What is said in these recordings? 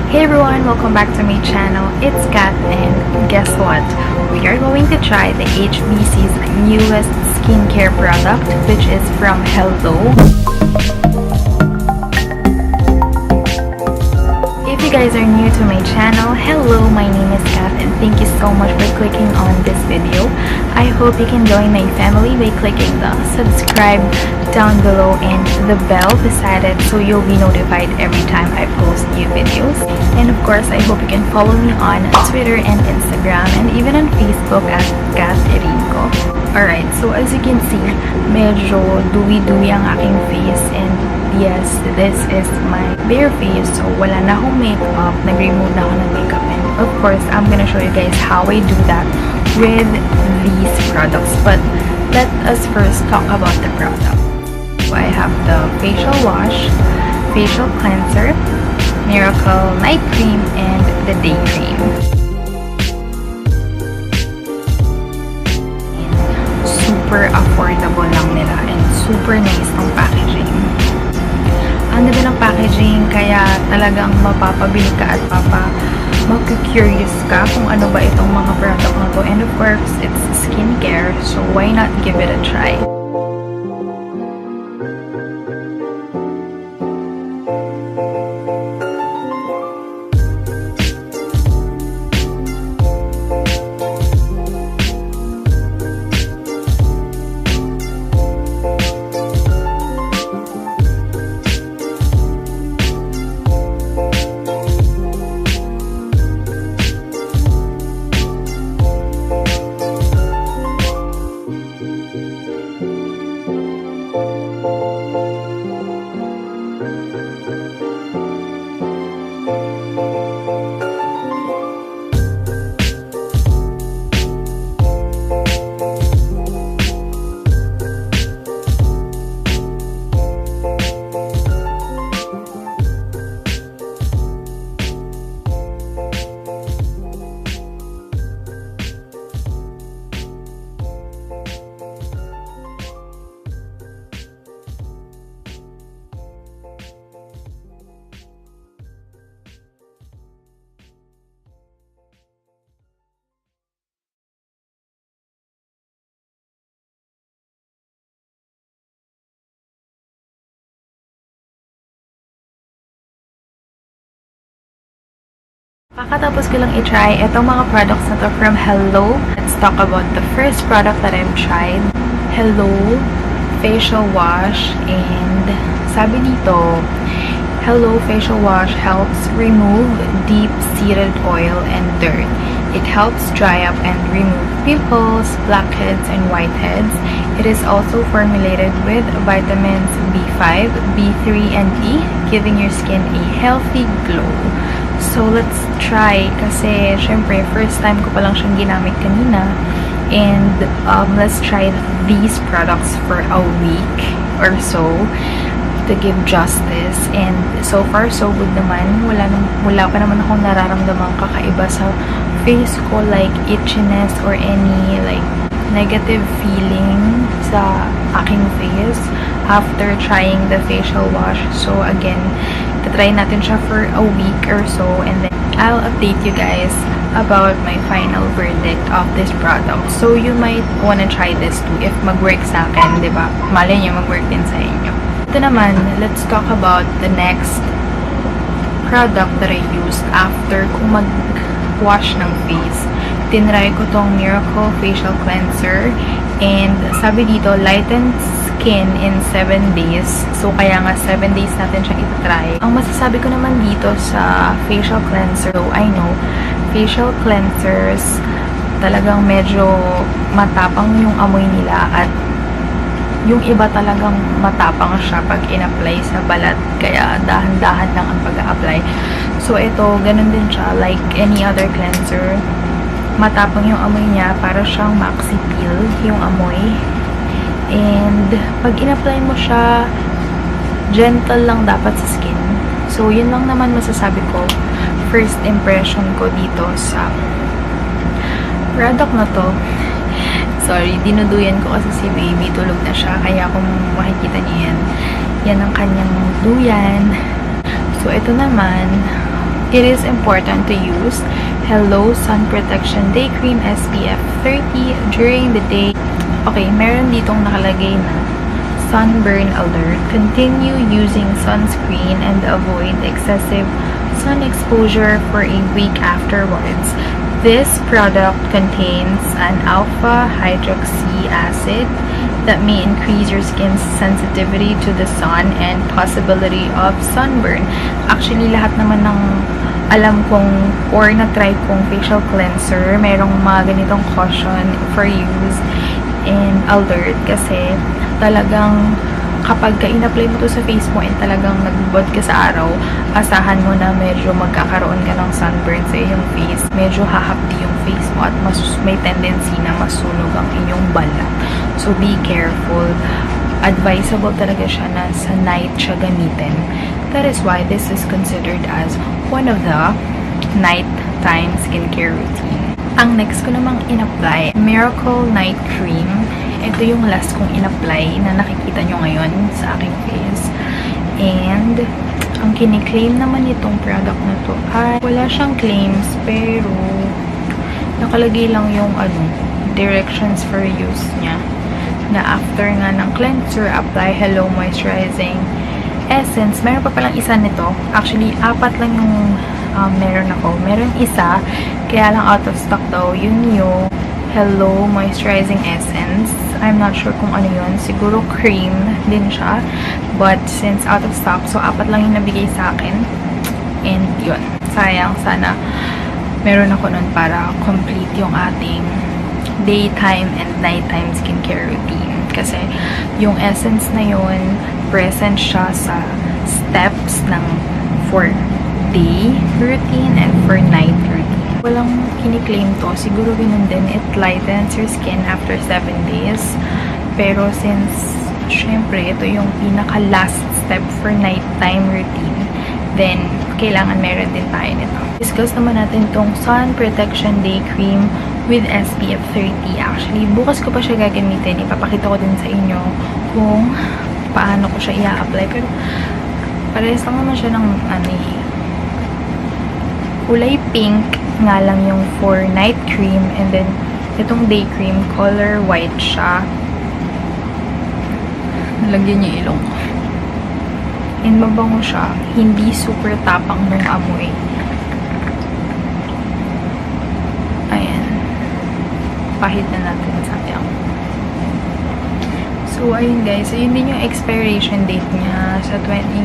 Hey everyone, welcome back to my channel. It's Kath, and guess what? We are going to try the HBC's newest skincare product, which is from Hello. If you guys are new to my channel, hello, my name is Kath, and thank you so much for clicking on this video. I hope you can join my family by clicking the subscribe down below and the bell beside it so you'll be notified every time I post new videos. And of course, I hope you can follow me on Twitter and Instagram and even on Facebook at kathirinco. Alright, so as you can see, medyo dewy-dewy ang aking face, and yes, this is my bare face, so wala na akong makeup, nag-remove na ako ng makeup, and of course, I'm gonna show you guys how I do that with these products. But let us first talk about the product. So I have the facial wash, facial cleanser, miracle night cream, and the day cream. Super affordable lang nila and super nice ng packaging. Ang ganda ng packaging, kaya talagang mapapabili ka at mag-curious ka kung ano ba itong mga product na to. And of course, it's skincare, so why not give it a try? Kakatapos ko lang i-try itong mga products na to from Hello. Let's talk about the first product that I've tried. Hello Facial Wash, and sabi dito, Hello Facial Wash helps remove deep-seated oil and dirt. It helps dry up and remove pimples, blackheads, and whiteheads. It is also formulated with vitamins B5, B3, and E, giving your skin a healthy glow. So, let's try, kasi syempre, first time ko pa lang siyang ginamit kanina, and let's try these products for a week or so to give justice. And so far, so good naman. Wala pa naman akong nararamdamang kakaiba sa face ko, like itchiness or any like negative feeling sa aking face after trying the facial wash. So again, try natin siya for a week or so, and then I'll update you guys about my final verdict of this product. So you might wanna try this too if mag-work sa akin, diba? Malay nyo, mag-work din sa inyo. Ito naman, let's talk about the next product that I used after kung mag-wash ng face. Tinry ko tong Miracle Facial Cleanser, and sabi dito, lightens skin in 7 days. So, kaya nga 7 days natin siyang itatry. Ang masasabi ko naman dito sa facial cleanser, so I know, facial cleansers, talagang medyo matapang yung amoy nila, at yung iba talagang matapang siya pag in-apply sa balat, kaya dahan-dahan lang ang pag-a-apply. So, ito, ganun din siya, like any other cleanser. Matapang yung amoy niya, para siyang maxi peel yung amoy. And pag in-apply mo siya, gentle lang dapat sa skin. So, yun lang naman masasabi ko. First impression ko dito sa product na to. Sorry, dinuduyan ko kasi si baby, tulog na siya. Kaya kung makikita niyo yan, yan ang kanyang duyan. So, ito naman, it is important to use Hello Sun Protection Day Cream SPF 30 during the day. Okay, meron ditong nakalagay na sunburn alert. Continue using sunscreen and avoid excessive sun exposure for a week afterwards. This product contains an alpha hydroxy acid that may increase your skin's sensitivity to the sun and possibility of sunburn. Actually, lahat naman ng alam kong or na-try kong facial cleanser, merong mga ganitong caution for use and alert kasi talagang kapag in-apply mo to sa face mo and talagang nagbubod ka sa araw, asahan mo na medyo magkakaroon ka ng sunburn sa iyong face. Medyo hahapdi yung face mo at may tendency na masunog ang inyong balat. So, be careful. Advisable talaga siya na sa night siya gamitin. That is why this is considered as one of the nighttime skincare routine. Ang next ko namang in-apply, Miracle Night Cream. Ito yung last kong in-apply na nakikita nyo ngayon sa aking face. And, ang kiniklaim naman itong product na to ay wala siyang claims pero nakalagay lang yung directions for use niya. Na after nga ng cleanser, apply Hello Moisturizing Essence. Meron pa palang isa nito. Actually, 4 lang yung meron ako. Meron isa, kaya lang out of stock daw. Yun yung Hello Moisturizing Essence. I'm not sure kung ano yun. Siguro cream din siya. But since out of stock, so 4 lang yung nabigay sa akin. And yun. Sayang, sana meron ako nun para complete yung ating daytime and nighttime skincare routine. Kasi yung essence na yun, present siya sa steps ng for day routine and for night routine. Walang kiniklaim to. Siguro ganun din. It lightens your skin after 7 days. Pero since, syempre, ito yung pinaka-last step for nighttime routine, then, kailangan meron din tayo nito. Discuss naman natin tong Sun Protection Day Cream with SPF 30. Actually, bukas ko pa siya gagamitin. Ipapakita ko din sa inyo kung paano ko siya i-apply. Pero, parehas lang naman siya ng kulay pink nga lang yung for night cream. And then, itong day cream, color white siya. Nalagyan niya ilong ko. And mabango siya. Hindi super tapang ng amoy. Ayan. Pahid na natin sayang. So, ayun guys. So, yun din yung expiration date niya sa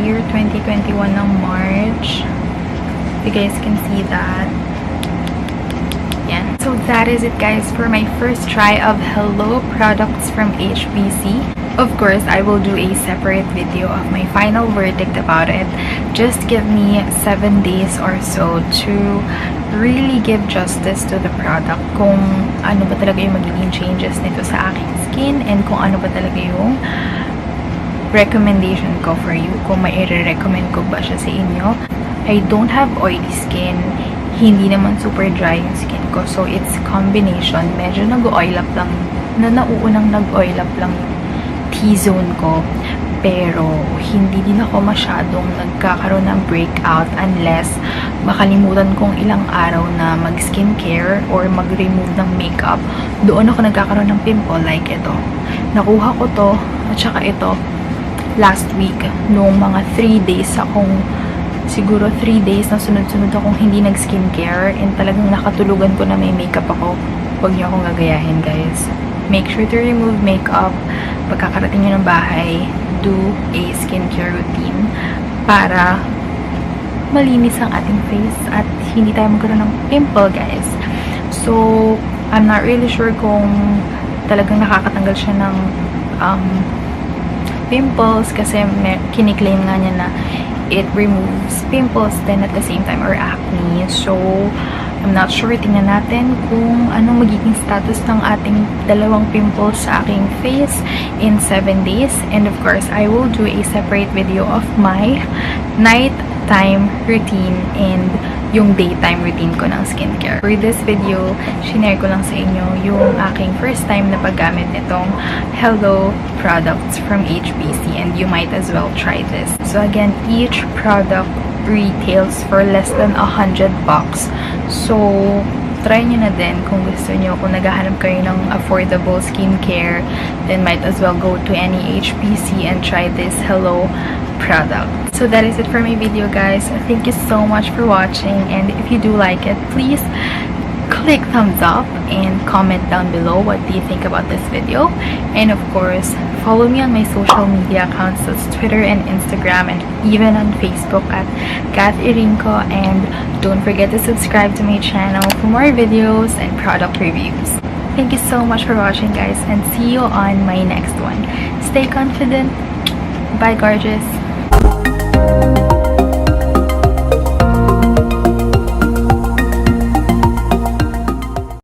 year 2021 ng March. You guys can see that. Yan. So, that is it guys for my first try of Hello products from HBC. Of course, I will do a separate video of my final verdict about it. Just give me 7 days or so to really give justice to the product. Kung ano ba talaga yung magiging changes nito sa aking skin and kung ano ba talaga yung recommendation ko for you. Kung may i-recommend ko ba siya sa inyo. I don't have oily skin. Hindi naman super dry yung skin ko. So, it's combination. Medyo nag-oil up lang. Nauunang nag-oil up lang T-zone ko, pero hindi din ako masyadong nagkakaroon ng breakout unless makalimutan kong ilang araw na mag-skincare or mag-remove ng makeup. Doon ako nagkakaroon ng pimple like ito. Nakuha ko to at saka ito last week noong mga 3 days akong siguro 3 days na sunod-sunod akong hindi nag-skincare and talagang nakatulugan ko na may makeup ako. Huwag niyo akong gagayahin guys. Make sure to remove makeup pagkakarating nyo ng bahay. Do a skincare routine para malinis ang ating face at hindi tayo magkaroon ng pimple guys. So, I'm not really sure kung talagang nakakatanggal siya ng pimples kasi kiniklaim nga niya na it removes pimples then at the same time or acne. So, I'm not sure. Tingnan natin kung anong magiging status ng ating dalawang pimples sa aking face in 7 days. And of course, I will do a separate video of my nighttime routine and yung daytime routine ko ng skincare. For this video, shinare ko lang sa inyo yung aking first time na paggamit nitong Hello products from HBC and you might as well try this. So again, each product retails for less than $100. So, try nyo na din kung gusto nyo. Kung naghahanap kayo ng affordable skincare, then might as well go to any HBC and try this Hello product. So that is it for my video, guys. Thank you so much for watching, and if you do like it, please click thumbs up and comment down below what do you think about this video. And of course, follow me on my social media accounts, that's Twitter and Instagram, and even on Facebook at kathirinco. And don't forget to subscribe to my channel for more videos and product reviews. Thank you so much for watching, guys, and see you on my next one. Stay confident. Bye, gorgeous.